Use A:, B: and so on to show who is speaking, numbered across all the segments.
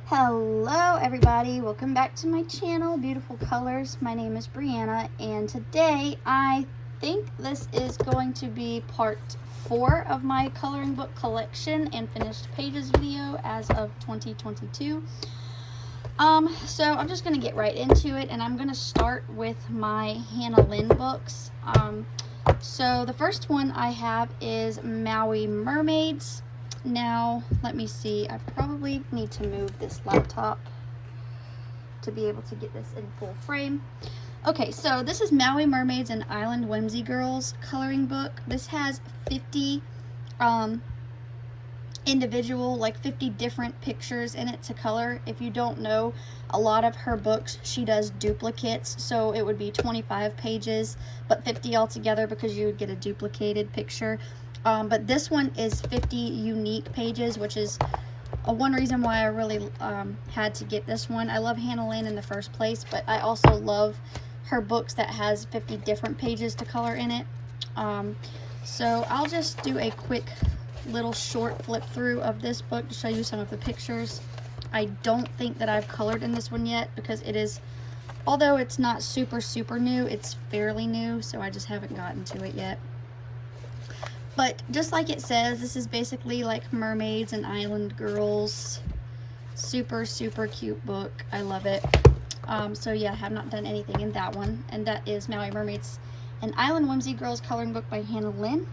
A: Hello everybody, welcome back to my channel, Beautiful Colors. My name is Brianna, and today I think this is going to be part 4 of my coloring book collection and finished pages video as of 2022. So I'm just going to get right into it, and I'm going to start with my Hannah Lynn books. So the first one I have is Maui Mermaids. Now, let me see, I probably need to move this laptop to be able to get this in full frame. Okay, so this is Maui Mermaids and Island Whimsy Girls coloring book. This has 50 individual, like 50 different pictures in it to color. If you don't know, a lot of her books, she does duplicates, so it would be 25 pages, but 50 altogether because you would get a duplicated picture. But this one is 50 unique pages, which is one reason why I really had to get this one. I love Hannah Lynn in the first place, but I also love her books that has 50 different pages to color in it. So I'll just do a quick little short flip through of this book to show you some of the pictures. I don't think that I've colored in this one yet because it is, although it's not super new, it's fairly new, so I just haven't gotten to it yet. But just like it says, this is basically like mermaids and island girls. Super cute book. I love it. So yeah, I have not done anything in that one. And that is Maui Mermaids and Island Whimsy Girls coloring book by Hannah Lynn.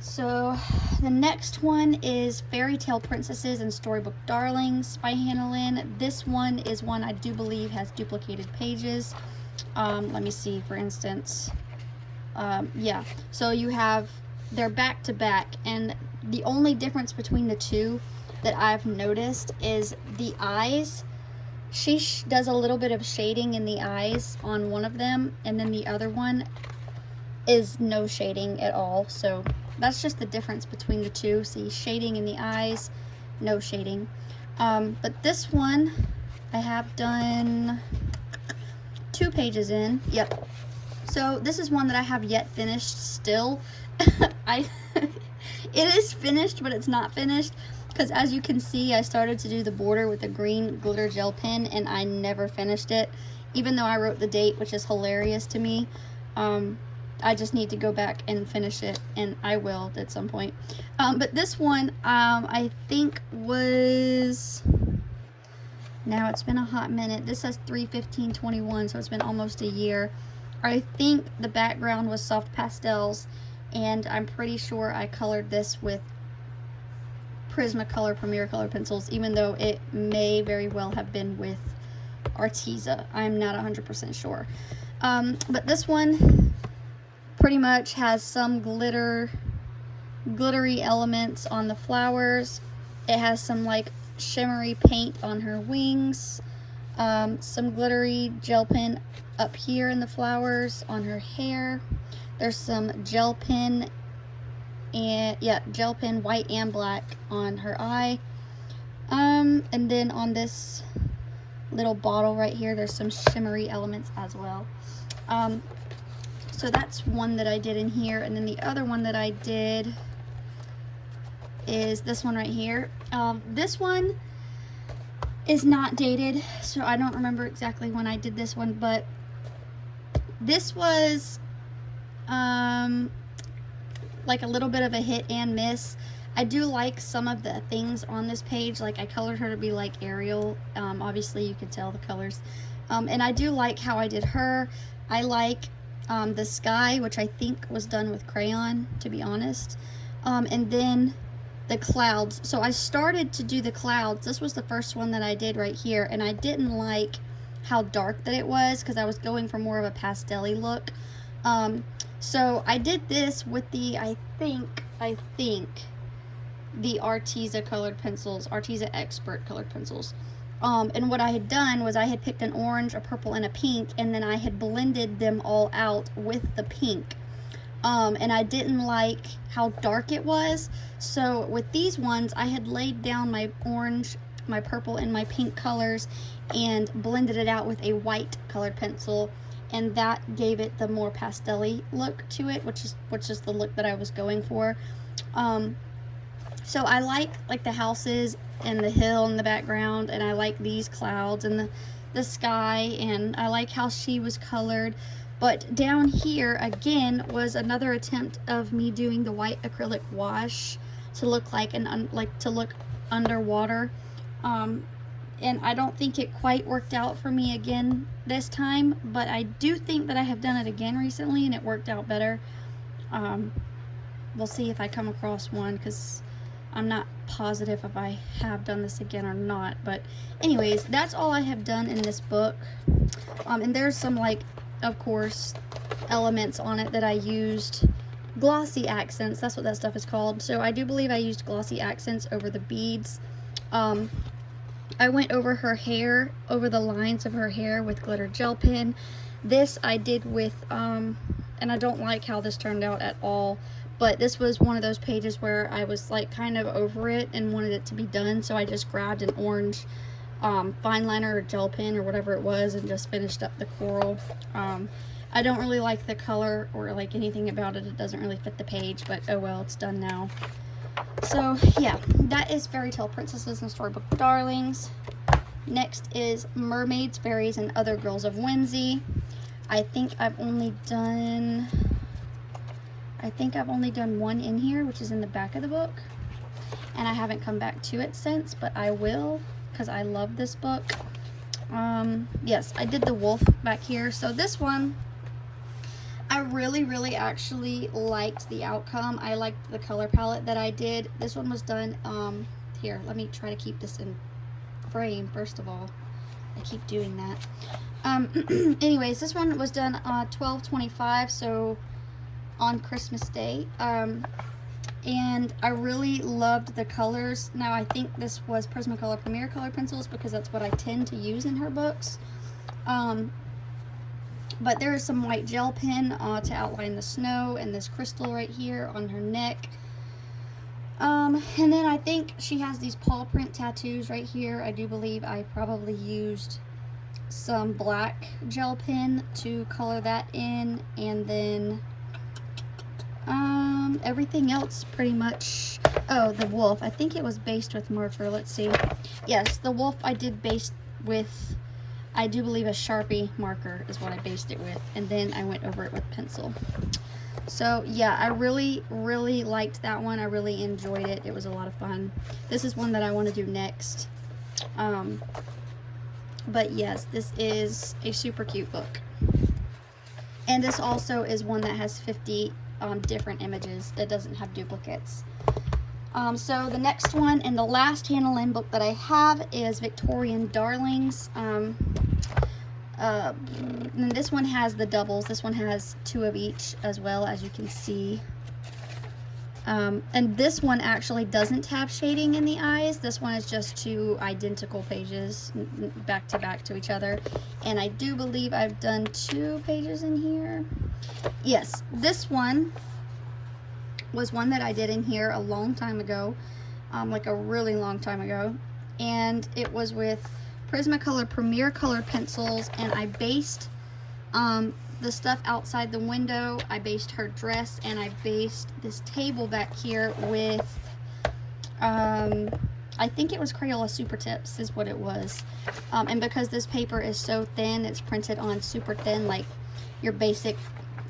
A: So the next one is Fairy Tale Princesses and Storybook Darlings by Hannah Lynn. This one is one I do believe has duplicated pages. Let me see, for instance. Yeah, so you have, they're back to back, and the only difference between the two that I've noticed is the eyes. She does a little bit of shading in the eyes on one of them, and then the other one is no shading at all. So that's just the difference between the two. See, shading in the eyes, no shading. But this one I have done 2 pages in. Yep. So this is one that I have yet finished still. It is finished, but it's not finished, because as you can see, I started to do the border with a green glitter gel pen, and I never finished it, even though I wrote the date, which is hilarious to me. I just need to go back and finish it, and I will at some point. But this one, I think was, now it's been a hot minute. This says 3/15/21, so it's been almost a year. I think the background was soft pastels, and I'm pretty sure I colored this with Prismacolor Premier Color pencils, even though it may very well have been with Arteza. I'm not 100% sure. But this one pretty much has some glittery elements on the flowers. It has some like shimmery paint on her wings, some glittery gel pen up here in the flowers on her hair. There's some gel pen, and yeah, gel pen white and black on her eye. And then on this little bottle right here, there's some shimmery elements as well. So that's one that I did in here, and then the other one that I did is this one right here. This one is not dated, so I don't remember exactly when I did this one, but this was like a little bit of a hit and miss. I do like some of the things on this page. Like, I colored her to be like Ariel. Obviously you could tell the colors. And I do like how I did her. I like the sky, which I think was done with crayon, to be honest. And then the clouds. So I started to do the clouds. This was the first one that I did right here, and I didn't like how dark that it was because I was going for more of a pastel-y look. So I did this with the, I think the Arteza colored pencils, Arteza Expert colored pencils. And what I had done was I had picked an orange, a purple, and a pink, and then I had blended them all out with the pink. And I didn't like how dark it was. So with these ones, I had laid down my orange, my purple, and my pink colors and blended it out with a white colored pencil, and that gave it the more pastel-y look to it, which is the look that I was going for. So I like the houses and the hill in the background, and I like these clouds and the sky, and I like how she was colored. But down here again was another attempt of me doing the white acrylic wash to look like to look underwater. And I don't think it quite worked out for me again this time, but I do think that I have done it again recently and it worked out better. We'll see if I come across one, because I'm not positive if I have done this again or not. But anyways, that's all I have done in this book. And there's some, like, of course, elements on it that I used. Glossy accents, that's what that stuff is called. So I do believe I used glossy accents over the beads. I went over her hair, over the lines of her hair with glitter gel pen. This I did with, and I don't like how this turned out at all, but this was one of those pages where I was like kind of over it and wanted it to be done, so I just grabbed an orange fine liner or gel pen or whatever it was and just finished up the coral. I don't really like the color or like anything about it. It doesn't really fit the page, but oh well, it's done now. So yeah, that is Fairy Tale Princesses and Storybook Darlings. Next is Mermaids, Fairies, and Other Girls of Whimsy. I think I've only done one in here, which is in the back of the book, and I haven't come back to it since, but I will, because I love this book. Yes, I did the wolf back here. So this one, I really actually liked the outcome. I liked the color palette that I did. This one was done, here, let me try to keep this in frame first of all. I keep doing that. Anyways, this one was done 12/25, so on Christmas Day. And I really loved the colors. Now I think this was Prismacolor Premier Color pencils, because that's what I tend to use in her books. But there is some white gel pen to outline the snow, and this crystal right here on her neck. And then I think she has these paw print tattoos right here. I do believe I probably used some black gel pen to color that in, and then everything else pretty much. Oh, the wolf, I think it was based with marker. Let's see. Yes, the wolf I did base with, I do believe, a Sharpie marker is what I based it with, and then I went over it with pencil. So yeah, I really liked that one. I really enjoyed it. It was a lot of fun. This is one that I want to do next. But yes, this is a super cute book, and this also is one that has 50 different images. That doesn't have duplicates. So the next one and the last Hannah Lynn book that I have is Victorian Darlings. And this one has the doubles. This one has 2 of each as well, as you can see. And this one actually doesn't have shading in the eyes. This one is just 2 identical pages back to back to each other. And I do believe I've done 2 pages in here. Yes, this one was one that I did in here a long time ago, like a really long time ago. And it was with Prismacolor Premier Color pencils, and I based the stuff outside the window. I based her dress, and I based this table back here with, I think it was Crayola Super Tips is what it was. And because this paper is so thin, it's printed on super thin, like your basic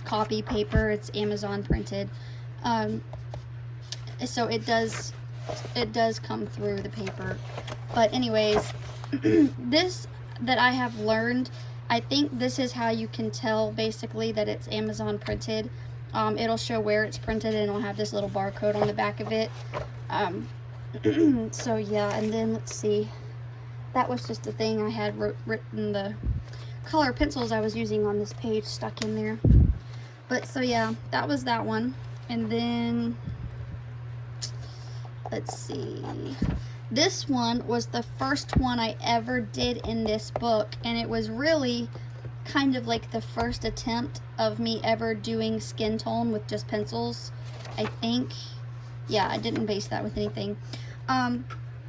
A: copy paper. It's Amazon printed. So it does come through the paper. But anyways, this that I have learned, I think this is how you can tell basically that it's Amazon printed. It'll show where it's printed, and it'll have this little barcode on the back of it. So yeah, and then let's see, that was just the thing I had written the color pencils I was using on this page stuck in there. But so yeah, that was that one. And then let's see, this one was the first one I ever did in this book, and it was really kind of like the first attempt of me ever doing skin tone with just pencils, I think. Yeah, I didn't base that with anything.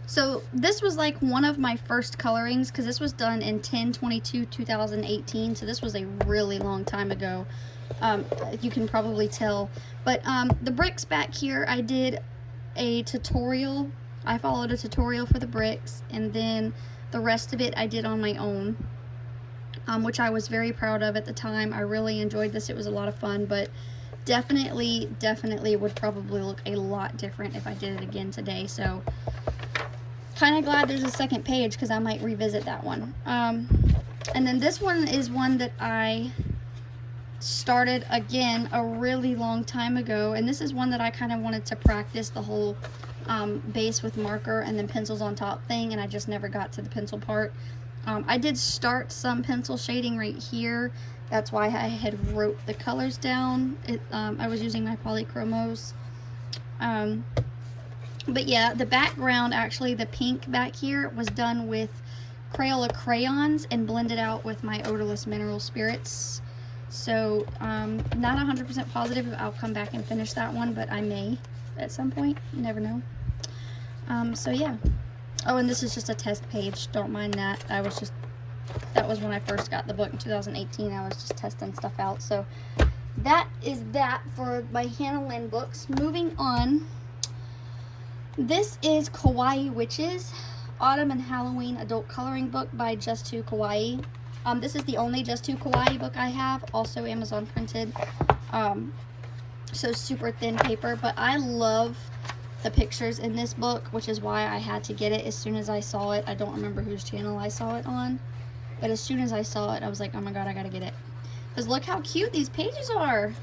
A: So this was like one of my first colorings, because this was done in 10/22/2018, so this was a really long time ago. You can probably tell. But the bricks back here, I did a tutorial. I followed a tutorial for the bricks, and then the rest of it I did on my own, which I was very proud of at the time. I really enjoyed this. It was a lot of fun, but definitely would probably look a lot different if I did it again today. So kind of glad there's a second page, because I might revisit that one. And then this one is one that I started again a really long time ago, and this is one that I kind of wanted to practice the whole base with marker and then pencils on top thing, and I just never got to the pencil part. I did start some pencil shading right here. That's why I had wrote the colors down. I was using my polychromos. But yeah, the background, actually the pink back here, was done with Crayola crayons and blended out with my odorless mineral spirits. So not 100% positive if I'll come back and finish that one, but I may at some point. You never know. So yeah. Oh, and this is just a test page. Don't mind that. That was when I first got the book in 2018. I was just testing stuff out. So that is that for my Hannah Lynn books. Moving on. This is Kawaii Witches, Autumn and Halloween Adult Coloring Book by Just 2 Kawaii. This is the only Just 2 Kawaii book I have, also Amazon printed. So super thin paper, but I love the pictures in this book, which is why I had to get it as soon as I saw it. I don't remember whose channel I saw it on, but as soon as I saw it, I was like, oh my god, I gotta get it. Because look how cute these pages are.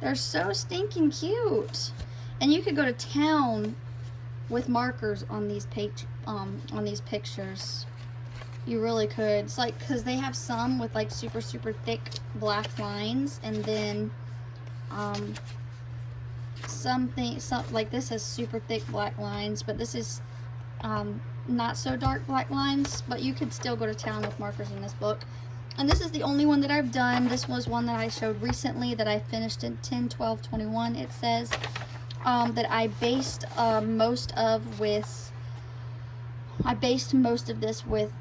A: They're so stinking cute. And you could go to town with markers on these pictures. You really could. It's like, because they have some with like super thick black lines, and then some like this has super thick black lines, but this is not so dark black lines. But you could still go to town with markers in this book. And this is the only one that I've done. This was one that I showed recently that I finished in 10/12/21. It says that I based most of this with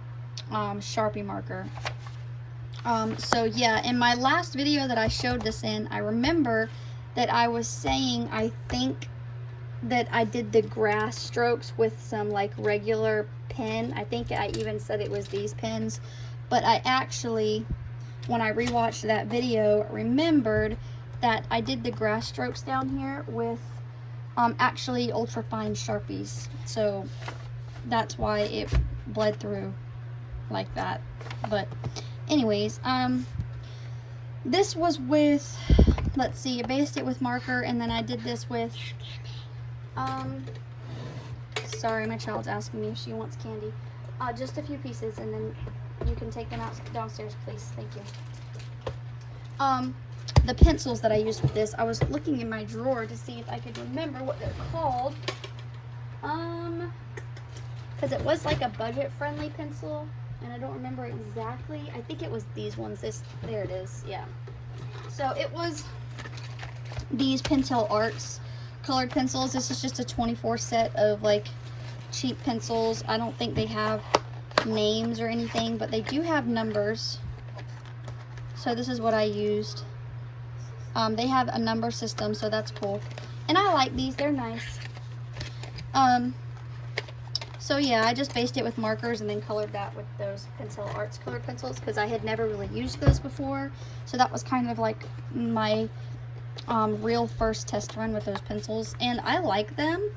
A: Sharpie marker. So yeah, in my last video that I showed this in, I remember that I was saying I think that I did the grass strokes with some like regular pen. I think I even said it was these pens, but I actually, when I rewatched that video, remembered that I did the grass strokes down here with actually ultra fine Sharpies. So that's why it bled through like that. But anyways, this was with, let's see, I based it with marker, and then I did this with sorry, my child's asking me if she wants candy. Just a few pieces, and then you can take them out downstairs, please. Thank you. The pencils that I used with this, I was looking in my drawer to see if I could remember what they're called. Because it was like a budget-friendly pencil, and I don't remember exactly. I think it was these ones. There it is. Yeah. So it was these Pentel Arts colored pencils. This is just a 24 set of like cheap pencils. I don't think they have names or anything, but they do have numbers. So this is what I used. They have a number system, so that's cool. And I like these, they're nice. So yeah, I just based it with markers and then colored that with those Pentel Arts colored pencils, because I had never really used those before. So that was kind of like my real first test run with those pencils. And I like them.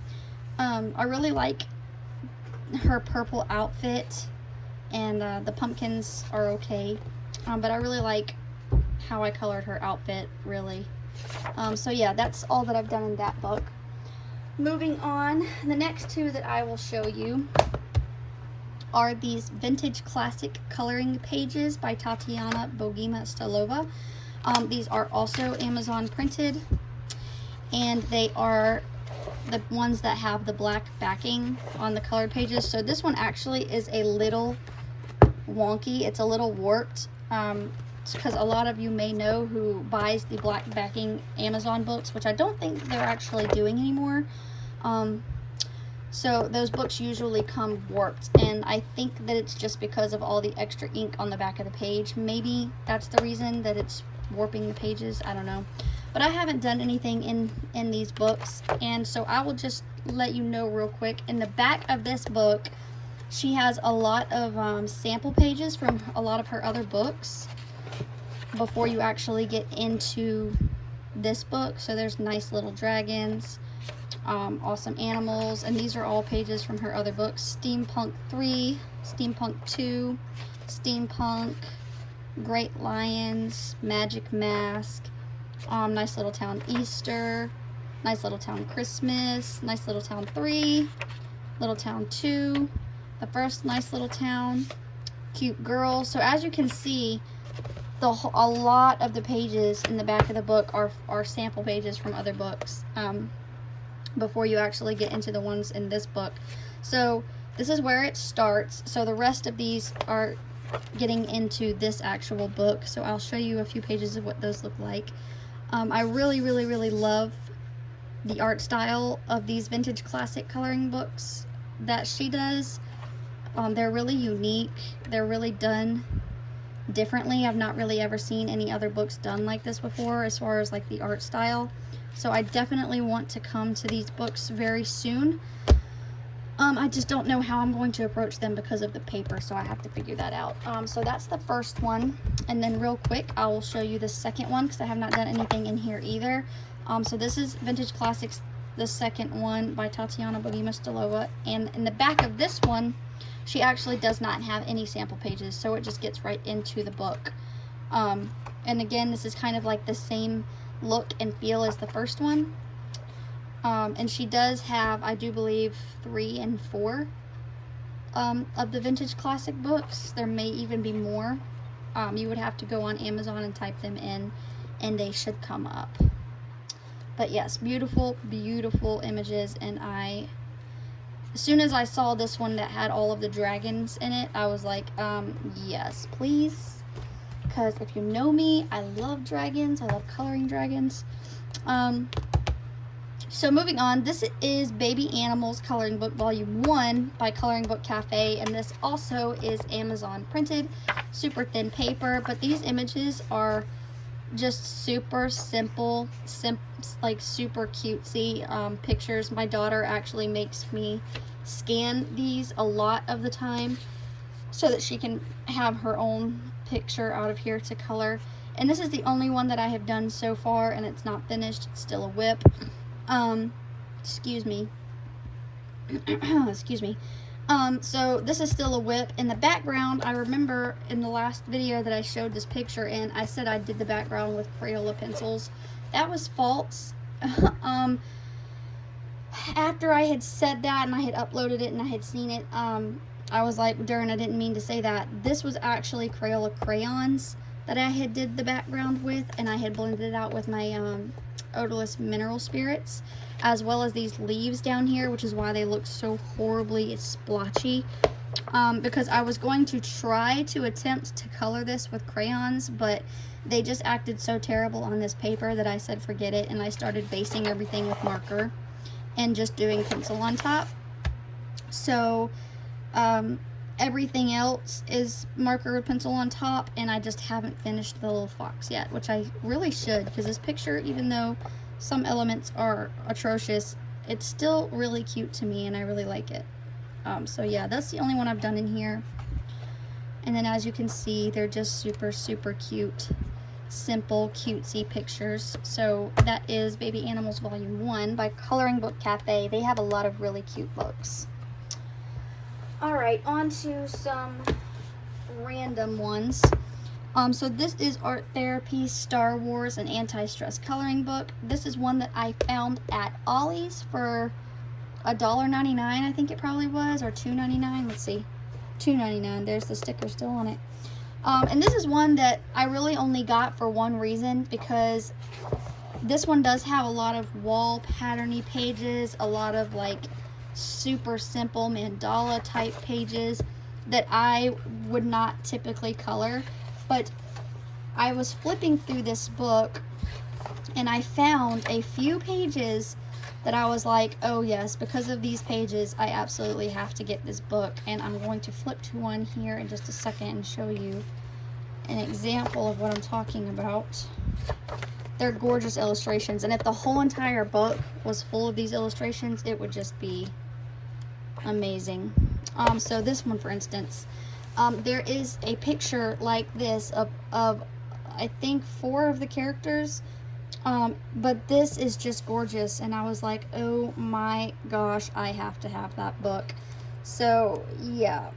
A: I really like her purple outfit, and the pumpkins are okay. But I really like how I colored her outfit, really. So yeah, that's all that I've done in that book. Moving on, the next two that I will show you are these Vintage Classic Coloring Pages by Tatiana Bogima Stalova. These are also Amazon printed, and they are the ones that have the black backing on the colored pages. So this one actually is a little wonky. It's a little warped. Because a lot of you may know who buys the black backing Amazon books, which I don't think they're actually doing anymore. So those books usually come warped, and I think that it's just because of all the extra ink on the back of the page. Maybe that's the reason that it's warping the pages. I don't know. but I haven't done anything in these books, and so I will just let you know real quick. In the back of this book, she has a lot of sample pages from a lot of her other books before you actually get into this book. So there's nice little dragons, awesome animals, and these are all pages from her other books: Steampunk 3, Steampunk 2, Steampunk, Great Lions, Magic Mask, Nice Little Town Easter, Nice Little Town Christmas, Nice Little Town 3, Little Town 2, the first Nice Little Town, Cute Girl. So as you can see, a lot of the pages in the back of the book are sample pages from other books before you actually get into the ones in this book. So this is where it starts. So the rest of these are getting into this actual book. So I'll show you a few pages of what those look like. I really love the art style of these vintage classic coloring books that she does. They're really unique. They're really done differently. I've not really ever seen any other books done like this before as far as like the art style. So I definitely want to come to these books very soon. I just don't know how I'm going to approach them because of the paper, so I have to figure that out. So that's the first one, and then real quick I will show you the second one because I have not done anything in here either. So this is Vintage Classics, the second one by Tatiana Bogima-Stolova, and in the back of this one she actually does not have any sample pages, so it just gets right into the book. And again, this is kind of like the same look and feel as the first one. And she does have, I do believe, 3 and 4 of the Vintage Classic books. There may even be more. You would have to go on Amazon and type them in, and they should come up. But yes, beautiful images, and as soon as I saw this one that had all of the dragons in it, I was like, yes, please. Because if you know me, I love dragons. I love coloring dragons. So moving on, this is Baby Animals Coloring Book Volume 1 by Coloring Book Cafe, and this also is Amazon printed, super thin paper, but these images are just super simple, like super cutesy pictures. My daughter actually makes me scan these a lot of the time so that she can have her own picture out of here to color. And this is the only one that I have done so far, and it's not finished. It's still a whip. Excuse me. Excuse me. So this is still a whip. In the background, I remember in the last video that I showed this picture in, I said I did the background with Crayola pencils. That was false. After I had said that and I had uploaded it and I had seen it, I was like, darn, I didn't mean to say that. This was actually Crayola crayons that I had did the background with, and I had blended it out with my odorless mineral spirits, as well as these leaves down here, which is why they look so horribly splotchy, because I was going to try to attempt to color this with crayons, but they just acted so terrible on this paper that I said forget it, and I started basing everything with marker and just doing pencil on top. So everything else is marker and pencil on top, and I just haven't finished the little fox yet, which I really should, because this picture, even though some elements are atrocious, it's still really cute to me and I really like it. So yeah, that's the only one I've done in here. And then as you can see, they're just super cute, simple, cutesy pictures. So that is Baby Animals Volume 1 by Coloring Book Cafe. They have a lot of really cute books. Alright, on to some random ones. So this is Art Therapy Star Wars and Anti-Stress Coloring Book. This is one that I found at Ollie's for $1.99, I think it probably was, or $2.99. Let's see, $2.99. There's the sticker still on it. And this is one that I really only got for one reason, because this one does have a lot of wall patterny pages, a lot of like super simple mandala type pages that I would not typically color. But I was flipping through this book and I found a few pages that I was like, oh yes, because of these pages I absolutely have to get this book. And I'm going to flip to one here in just a second and show you an example of what I'm talking about. They're gorgeous illustrations, and if the whole entire book was full of these illustrations, it would just be amazing. So this one, for instance, there is a picture like this of I think 4 of the characters, but this is just gorgeous, and I was like, oh my gosh, I have to have that book. So yeah,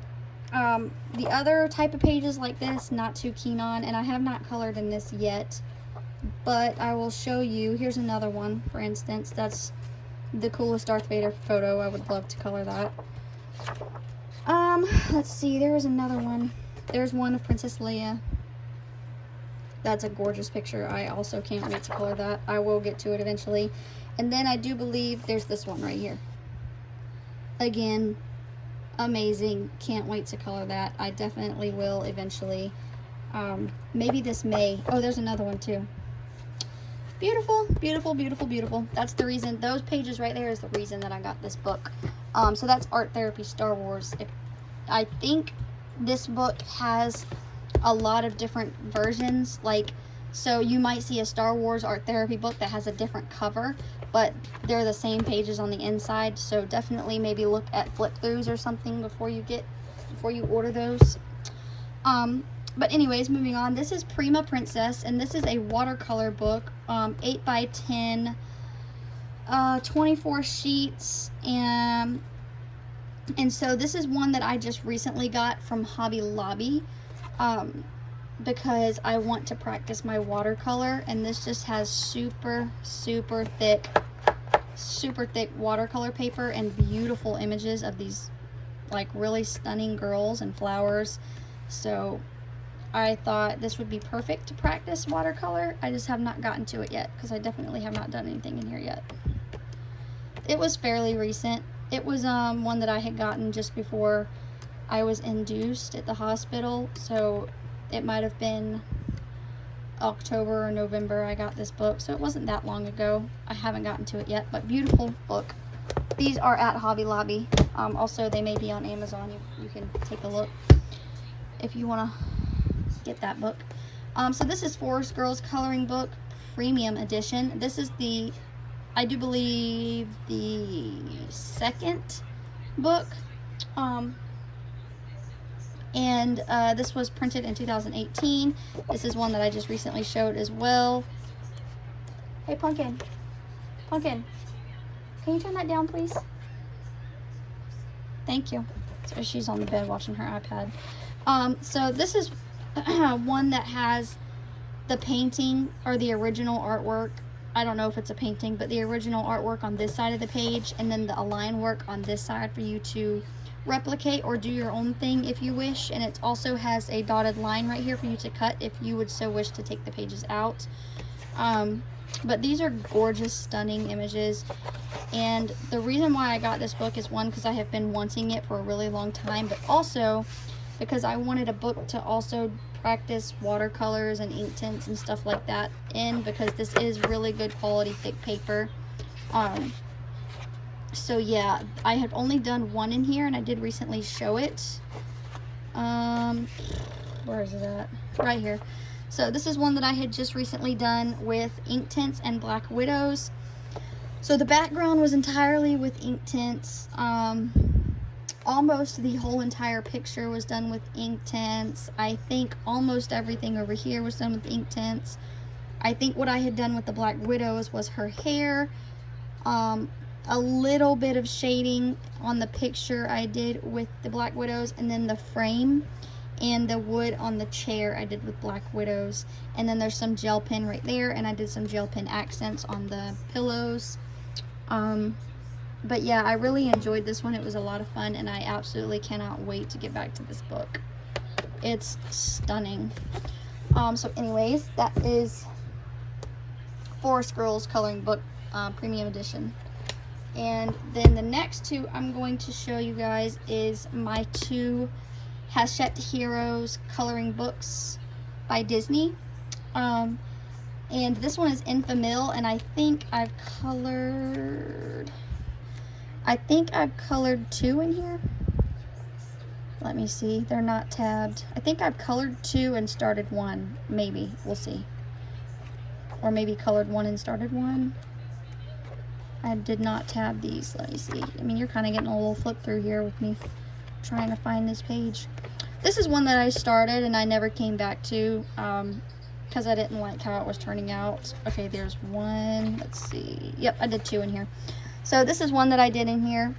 A: the other type of pages like this, not too keen on, and I have not colored in this yet, but I will show you. Here's another one, for instance. That's the coolest Darth Vader photo. I would love to color that. Let's see, there is another one. There's one of Princess Leia. That's a gorgeous picture. I also can't wait to color that. I will get to it eventually. And then I do believe there's this one right here. Again, amazing. Can't wait to color that. I definitely will eventually. Maybe this May. Oh, there's another one too. Beautiful, beautiful, beautiful, beautiful. That's the reason. Those pages right there is the reason that I got this book. So that's Art Therapy Star Wars. I think this book has a lot of different versions. Like, so you might see a Star Wars Art Therapy book that has a different cover, but they're the same pages on the inside. So definitely maybe look at flip throughs or something before you order those. But anyways, moving on. This is Prima Princess, and this is a watercolor book, 8 by 10, 24 sheets, and so this is one that I just recently got from Hobby Lobby, because I want to practice my watercolor, and this just has super thick watercolor paper and beautiful images of these like really stunning girls and flowers. So I thought this would be perfect to practice watercolor. I just have not gotten to it yet because I definitely have not done anything in here yet. It was fairly recent. It was one that I had gotten just before I was induced at the hospital, so it might have been October or November I got this book, so it wasn't that long ago. I haven't gotten to it yet, but beautiful book. These are at Hobby Lobby. Also, they may be on Amazon. You can take a look if you want to get that book. So this is Forest Girls Coloring Book Premium Edition. This is the, I do believe, the second book. And this was printed in 2018. This is one that I just recently showed as well. Hey, Pumpkin. Pumpkin, can you turn that down, please? Thank you. So she's on the bed watching her iPad. So this is one that has the painting or the original artwork. I don't know if it's a painting, but the original artwork on this side of the page, and then the align work on this side for you to replicate or do your own thing if you wish. And it also has a dotted line right here for you to cut if you would so wish to take the pages out. But these are gorgeous, stunning images, and the reason why I got this book is, one, because I have been wanting it for a really long time, but also because I wanted a book to also practice watercolors and ink tints and stuff like that in, because this is really good quality thick paper. So yeah, I have only done one in here, and I did recently show it. Where is it at? Right here. So this is one that I had just recently done with ink tints and Black Widows. So the background was entirely with ink tints. Almost the whole entire picture was done with ink tints. I think almost everything over here was done with ink tints. I think what I had done with the Black Widows was her hair, a little bit of shading on the picture I did with the Black Widows, and then the frame and the wood on the chair I did with Black Widows. And then there's some gel pen right there, and I did some gel pen accents on the pillows. But yeah, I really enjoyed this one. It was a lot of fun, and I absolutely cannot wait to get back to this book. It's stunning. So anyways, that is Forest Girls Coloring Book Premium Edition. And then the next two I'm going to show you guys is my two Hachette Heroes coloring books by Disney. And this one is in Famille, and I think I've colored two in here. Let me see. They're not tabbed. I think I've colored two and started one. Maybe. We'll see. or maybe colored one and started one. I did not tab these. Let me see. I mean, you're kind of getting a little flip through here with me trying to find this page. This is one that I started and I never came back to because I didn't like how it was turning out. Okay, there's one. Let's see. Yep, I did two in here. So this is one that I did in here.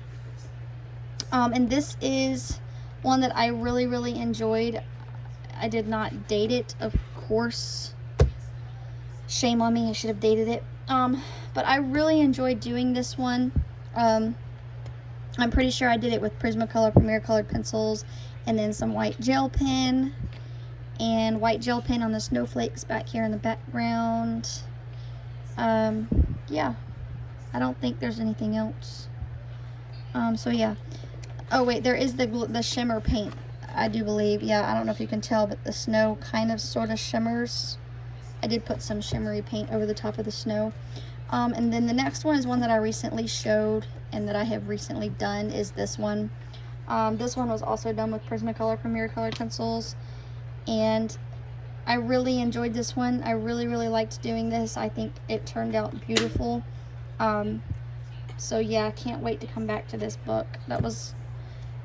A: And this is one that I really, really enjoyed. I did not date it, of course. Shame on me, I should have dated it. But I really enjoyed doing this one. I'm pretty sure I did it with Prismacolor Premier Colored pencils and then some white gel pen and white gel pen on the snowflakes back here in the background. Yeah, I don't think there's anything else. So yeah. Oh wait, there is the shimmer paint, I do believe. Yeah, I don't know if you can tell, but the snow kind of sort of shimmers. I did put some shimmery paint over the top of the snow. And then the next one is one that I recently showed and that I have recently done is this one. This one was also done with Prismacolor Premier Colored pencils, and I really enjoyed this one. I really, really liked doing this. I think it turned out beautiful. So yeah, I can't wait to come back to this book. That was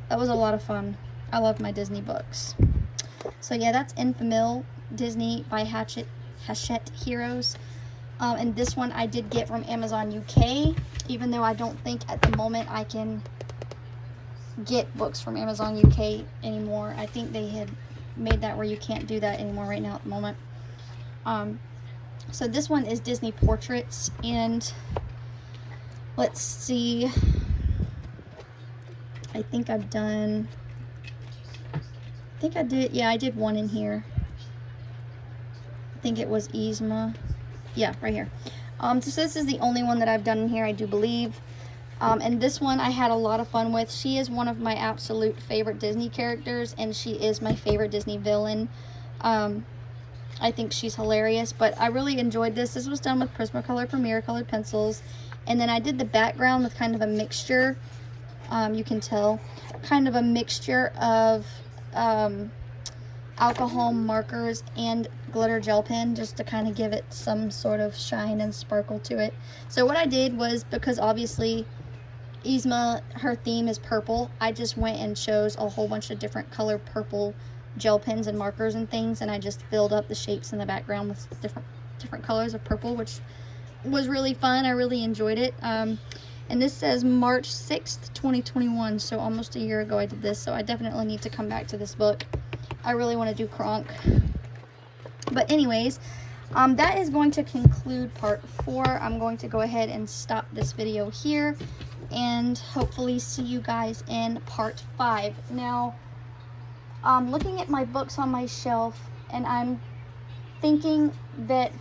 A: a lot of fun. I love my Disney books. So yeah, that's Infamil Disney by Hachette Heroes. And this one I did get from Amazon UK, even though I don't think at the moment I can get books from Amazon UK anymore. I think they had made that where you can't do that anymore right now at the moment. So this one is Disney Portraits, and let's see, I think I did one in here. I think it was Yzma. Yeah, right here. So this is the only one that I've done in here, I do believe. And this one I had a lot of fun with. She is one of my absolute favorite Disney characters, and she is my favorite Disney villain. I think she's hilarious, but I really enjoyed this. This was done with Prismacolor Premier Colored pencils, and then I did the background with kind of a mixture, you can tell, kind of a mixture of alcohol markers and glitter gel pen, just to kind of give it some sort of shine and sparkle to it. So what I did was, because obviously Yzma, her theme is purple, I just went and chose a whole bunch of different color purple gel pens and markers and things, and I just filled up the shapes in the background with different colors of purple, which was really fun. I really enjoyed it. And this says March 6th, 2021, so almost a year ago I did this, so I definitely need to come back to this book. I really want to do Kronk. But anyways, that is going to conclude part 4. I'm going to go ahead and stop this video here and hopefully see you guys in part 5. Now, looking at my books on my shelf, and I'm thinking that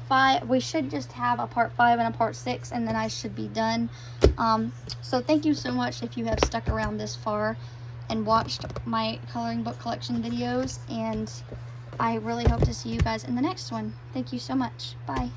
A: we should just have a part 5 and a part 6, and then I should be done. So thank you so much if you have stuck around this far and watched my coloring book collection videos, and I really hope to see you guys in the next one. Thank you so much. Bye.